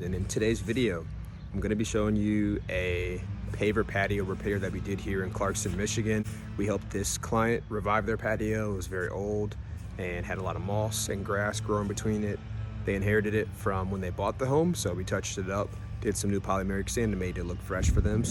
And in today's video, I'm going to be showing you a paver patio repair that we did here in Clarkston, Michigan. We helped this client revive their patio. It was very old and had a lot of moss and grass growing between it. They inherited it from when they bought the home, so we touched it up, did some new polymeric sand and made it look fresh for them.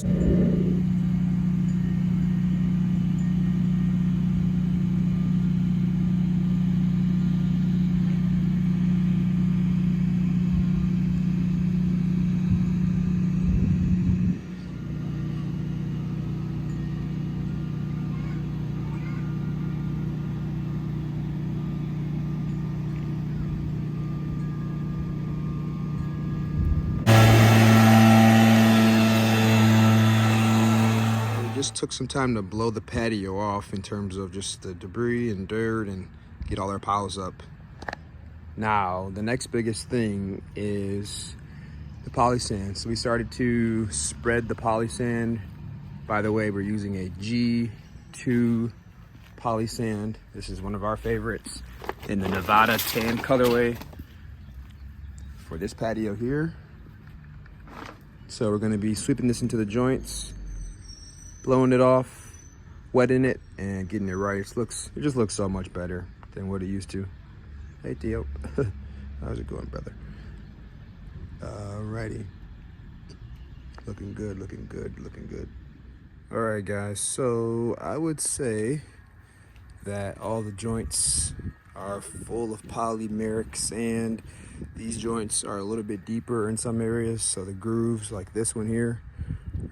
Just took some time to blow the patio off in terms of just the debris and dirt and get all our piles up. Now, the next biggest thing is the poly sand. So we started to spread the poly sand. By the way, we're using a G2 poly sand. This is one of our favorites in the Nevada tan colorway for this patio here. So we're gonna be sweeping this into the joints, blowing it off, wetting it, and getting it right. It just looks so much better than what it used to. Hey, Theo. How's it going, brother? Alrighty. Looking good, looking good, looking good. All right, guys. So I would say that all the joints are full of polymeric sand. These joints are a little bit deeper in some areas, so the grooves, like this one here,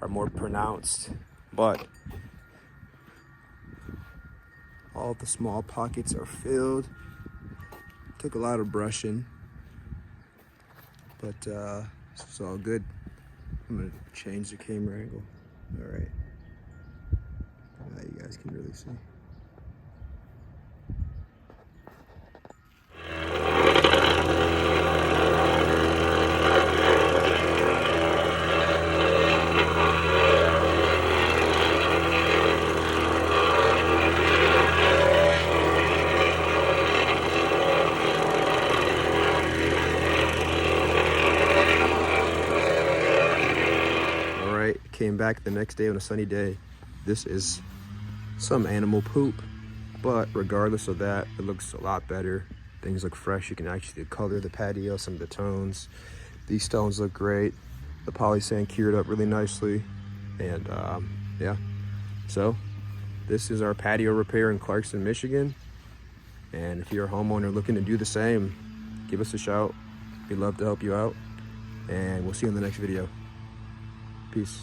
are more pronounced. But all the small pockets are filled. Took a lot of brushing, but it's all good. I'm gonna change the camera angle. All right, now you guys can really see. Came back the next day on a sunny day. This is some animal poop, but regardless of that, it looks a lot better. Things look fresh. You can actually color the patio, some of the tones. These stones look great. The poly sand cured up really nicely, and yeah. So this is our patio repair in Clarkston, Michigan. And if you're a homeowner looking to do the same, give us a shout. We'd love to help you out, and we'll see you in the next video. Peace.